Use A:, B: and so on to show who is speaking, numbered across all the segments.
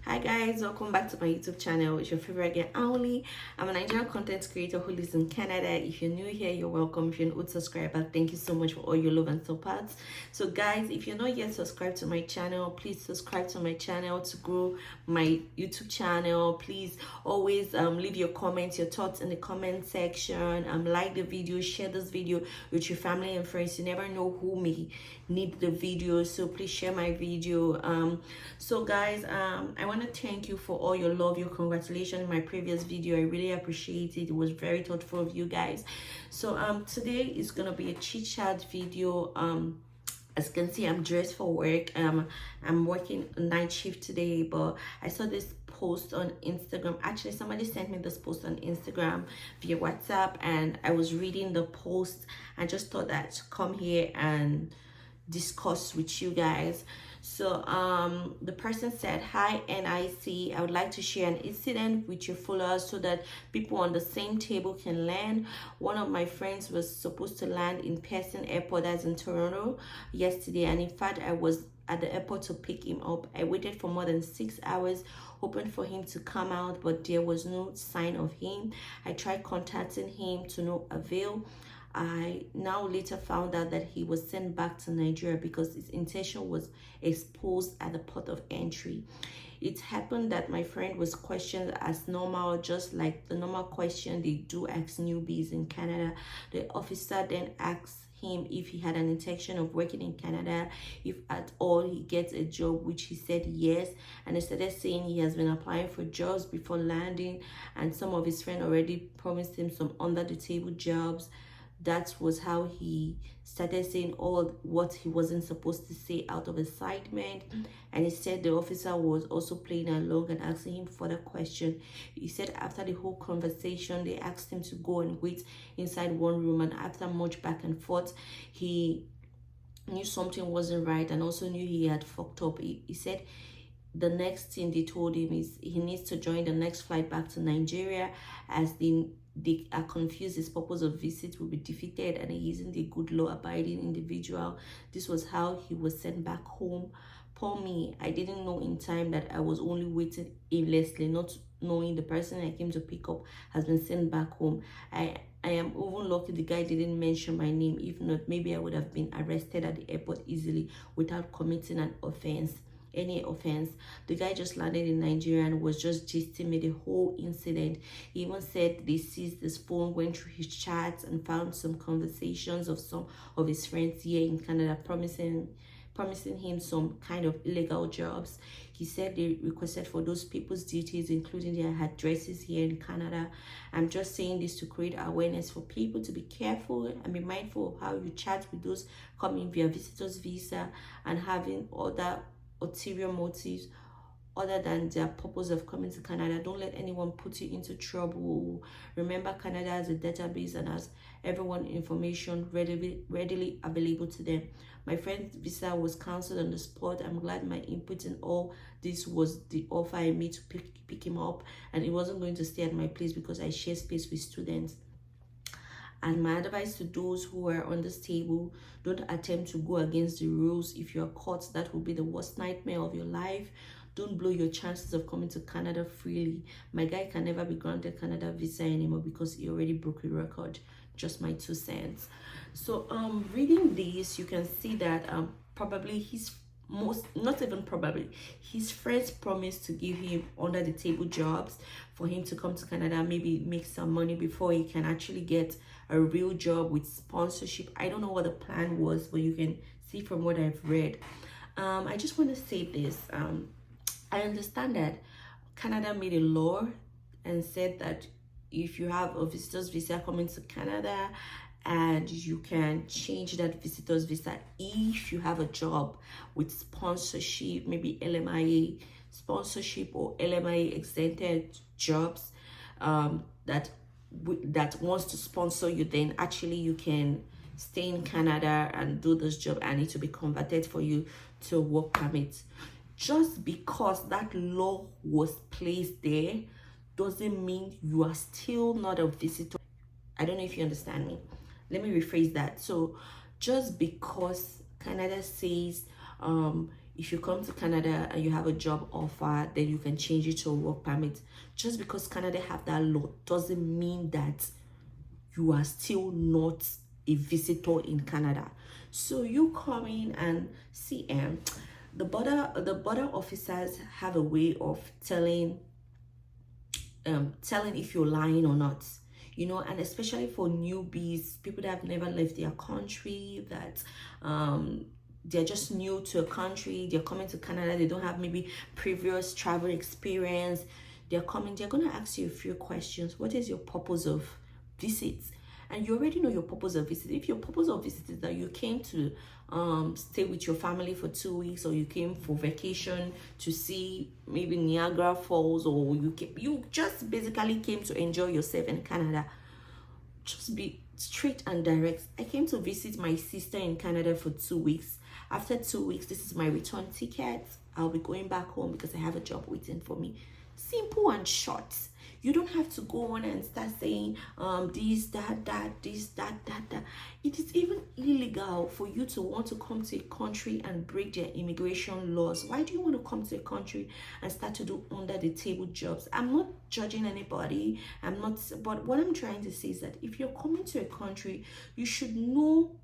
A: Hi guys, welcome back to my YouTube channel. It's your favorite girl Auli. I'm a Nigerian content creator who lives in Canada. If you're new here, you're welcome. If you're an old subscriber, thank you so much for all your love and support. So guys, if you're not yet subscribed to my channel, please subscribe to my channel to grow my YouTube channel. Please always leave your comments, your thoughts in the comment section. Like the video, share this video with your family and friends. You never know who may need the video, so please share my video. So guys, I want to thank you for all your love, your congratulations in my previous video. I really appreciate it. It was very thoughtful of you guys. So today is gonna be a chit chat video. As you can see, I'm dressed for work. I'm working a night shift today, but I saw this post on Instagram. Actually, somebody sent me this post on Instagram via WhatsApp, and I was reading the post. I just thought that come here and discuss with you guys. So the person said, hi NIC, I would like to share an incident with your followers so that people on the same table can learn. One of my friends was supposed to land in Pearson Airport, that's in Toronto, yesterday, and in fact I was at the airport to pick him up. I waited for more than 6 hours hoping for him to come out, but there was no sign of him. I tried contacting him to no avail. I now later found out that he was sent back to Nigeria because his intention was exposed at the port of entry. It happened that my friend was questioned as normal, just like the normal question they do ask newbies in Canada. The officer then asked him if he had an intention of working in Canada, if at all he gets a job, which he said yes. And he started saying he has been applying for jobs before landing, and some of his friends already promised him some under the table jobs. That was how he started saying all what he wasn't supposed to say out of excitement. And he said the officer was also playing along and asking him further questions. He said after the whole conversation, they asked him to go and wait inside one room, and after much back and forth, he knew something wasn't right and also knew he had fucked up. He said the next thing they told him is he needs to join the next flight back to Nigeria, as they are confused his purpose of visit will be defeated and he isn't a good law-abiding individual. This was how he was sent back home. Poor me, I didn't know in time that I was only waiting aimlessly, not knowing the person I came to pick up has been sent back home. I am even lucky the guy didn't mention my name. If not, maybe I would have been arrested at the airport easily without committing an offense. Any offense. The guy just landed in Nigeria and was just gisting me the whole incident. He even said they seized his phone, went through his chats, and found some conversations of some of his friends here in Canada promising him some kind of illegal jobs. He said they requested for those people's details, including their addresses here in Canada. I'm just saying this to create awareness for people to be careful and be mindful of how you chat with those coming via visitor's visa and having other ulterior motives other than their purpose of coming to Canada. Don't let anyone put you into trouble. Remember, Canada has a database and has everyone's information readily available to them. My friend's visa was cancelled on the spot. I'm glad my input in all this was the offer I made to pick him up, and he wasn't going to stay at my place because I share space with students. And my advice to those who are on this table, don't attempt to go against the rules. If you are caught, that will be the worst nightmare of your life. Don't blow your chances of coming to Canada freely. My guy can never be granted Canada visa anymore because he already broke a record. Just my 2 cents. So reading this, you can see that probably his friends promised to give him under the table jobs for him to come to Canada, maybe make some money before he can actually get a real job with sponsorship. I don't know what the plan was, but you can see from what I've read. I just want to say this. I understand that Canada made a law and said that if you have a visitor's visa coming to Canada, and you can change that visitor's visa if you have a job with sponsorship, maybe LMIA sponsorship or LMIA exempted jobs that wants to sponsor you, then actually you can stay in Canada and do this job and it will be converted for you to a work permit. Just because that law was placed there doesn't mean you are still not a visitor. I don't know if you understand me. Let me rephrase that. So just because Canada says if you come to Canada and you have a job offer, then you can change it to a work permit. Just because Canada have that law doesn't mean that you are still not a visitor in Canada. So you come in and see, the border officers have a way of telling if you're lying or not, you know. And especially for newbies, people that have never left their country, that they're just new to a country, they're coming to Canada, they don't have maybe previous travel experience, they're going to ask you a few questions. What is your purpose of visit? And you already know your purpose of visit. If your purpose of visit is that you came to stay with your family for 2 weeks, or you came for vacation to see maybe Niagara Falls, or you just basically came to enjoy yourself in Canada, just be straight and direct. I came to visit my sister in Canada for 2 weeks. After 2 weeks, this is my return ticket. I'll be going back home because I have a job waiting for me. Simple and short. You don't have to go on and start saying this, that, this, that. It is even illegal for you to want to come to a country and break their immigration laws. Why do you want to come to a country and start to do under the table jobs? I'm not judging anybody. But what I'm trying to say is that if you're coming to a country, you should know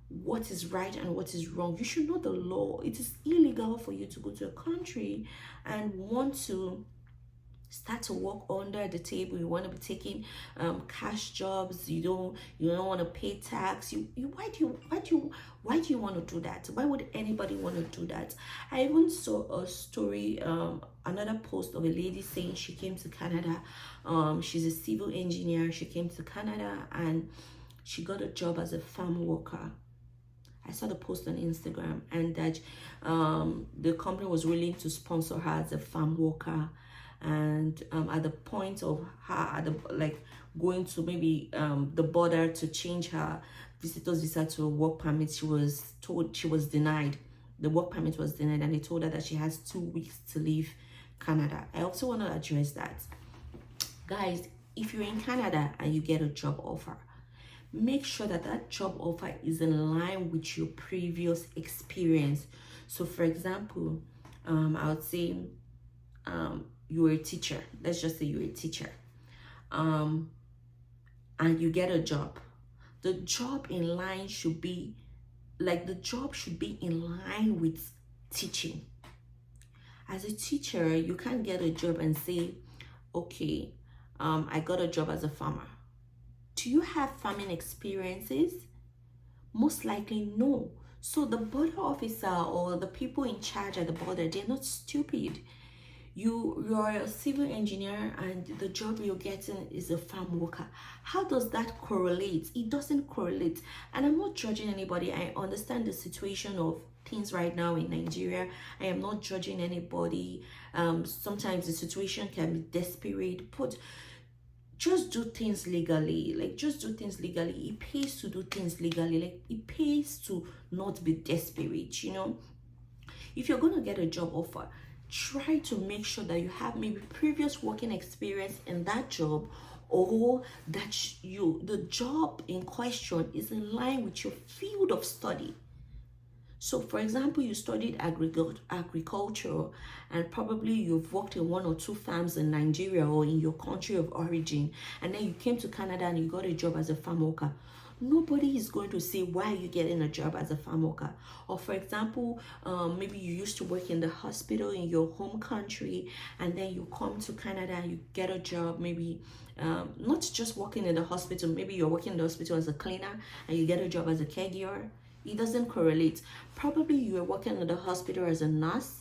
A: what is right and what is wrong. You should know the law. It is illegal for you to go to a country and want to start to work under the table. You want to be taking cash jobs. You don't want to pay tax. Why do you want to do that? Why would anybody want to do that? I even saw a story, another post of a lady saying she came to Canada. She's a civil engineer. She came to Canada and she got a job as a farm worker. I saw the post on Instagram, and that the company was willing to sponsor her as a farm worker. And at the point of her going to maybe the border to change her visitor's visa to a work permit, she was told she was denied. The work permit was denied, and they told her that she has 2 weeks to leave Canada. I also want to address that, guys. If you're in Canada and you get a job offer, make sure that that job offer is in line with your previous experience. So for example, I would say you're a teacher. Let's just say you're a teacher, and you get a job. The job in line should be in line with teaching. As a teacher, you can't get a job and say, okay, I got a job as a farmer. Do you have farming experiences? Most likely no. So the border officer or the people in charge at the border, they're not stupid. You're a civil engineer and the job you're getting is a farm worker. How does that correlate? It doesn't correlate. And I'm not judging anybody. I understand the situation of things right now in Nigeria. I am not judging anybody. Sometimes the situation can be desperate, but just do things legally. Just do things legally. It pays to do things legally. It pays to not be desperate, you know. If you're going to get a job offer, try to make sure that you have maybe previous working experience in that job, or that the job in question is in line with your field of study. So for example, you studied agriculture and probably you've worked in 1 or 2 farms in Nigeria or in your country of origin, and then you came to Canada and you got a job as a farm worker. Nobody is going to say, why are you getting a job as a farm worker? Or for example, maybe you used to work in the hospital in your home country, and then you come to Canada and you get a job, maybe not just working in the hospital, maybe you're working in the hospital as a cleaner and you get a job as a caregiver. It doesn't correlate. Probably you were working in the hospital as a nurse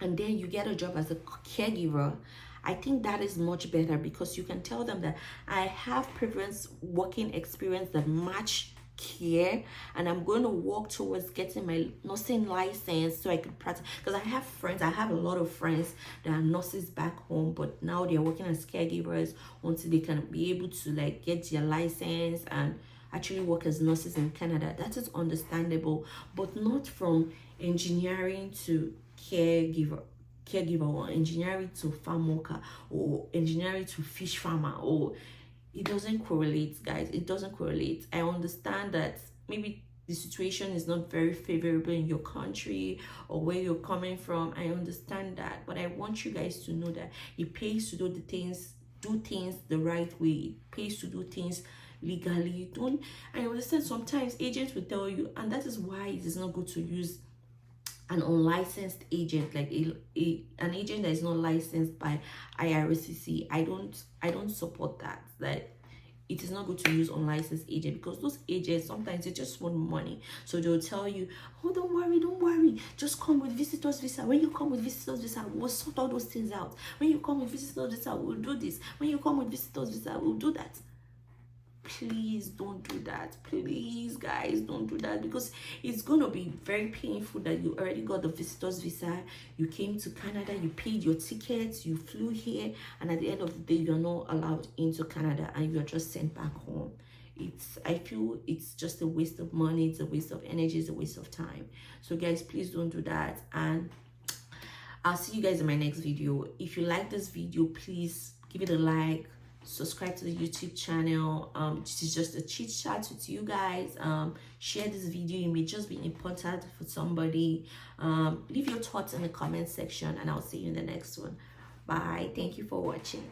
A: and then you get a job as a caregiver. I think that is much better, because you can tell them that I have previous working experience that match care, and I'm going to work towards getting my nursing license so I can practice. Because I have a lot of friends that are nurses back home, but now they're working as caregivers until they can be able to get their license and actually work as nurses in Canada. That is understandable, but not from engineering to caregiver, or engineering to farm worker, or engineering to fish farmer. Or it doesn't correlate, guys. It doesn't correlate. I understand that maybe the situation is not very favorable in your country or where you're coming from. I understand that, but I want you guys to know that it pays to do things the right way. It pays to do things legally. Don't I understand sometimes agents will tell you, and that is why it is not good to use an unlicensed agent, like an agent that is not licensed by IRCC. I don't support that. Like, it is not good to use unlicensed agent, because those agents sometimes they just want money. So they'll tell you, oh, don't worry, just come with visitors visa. When you come with visitors visa, we'll sort all those things out. When you come with visitors visa, we'll do this. When you come with visitors visa, we'll do that. Please don't do that. Please, guys, don't do that, because it's gonna be very painful that you already got the visitors visa, you came to Canada, you paid your tickets, you flew here, and at the end of the day you're not allowed into Canada and you're just sent back home. I feel it's just a waste of money, it's a waste of energy, it's a waste of time. So guys, please don't do that, and I'll see you guys in my next video. If you like this video, please give it a like, subscribe to the YouTube channel. This is just a chit chat with you guys. Share this video, it may just be important for somebody. Leave your thoughts in the comment section, and I'll see you in the next one. Bye. Thank you for watching.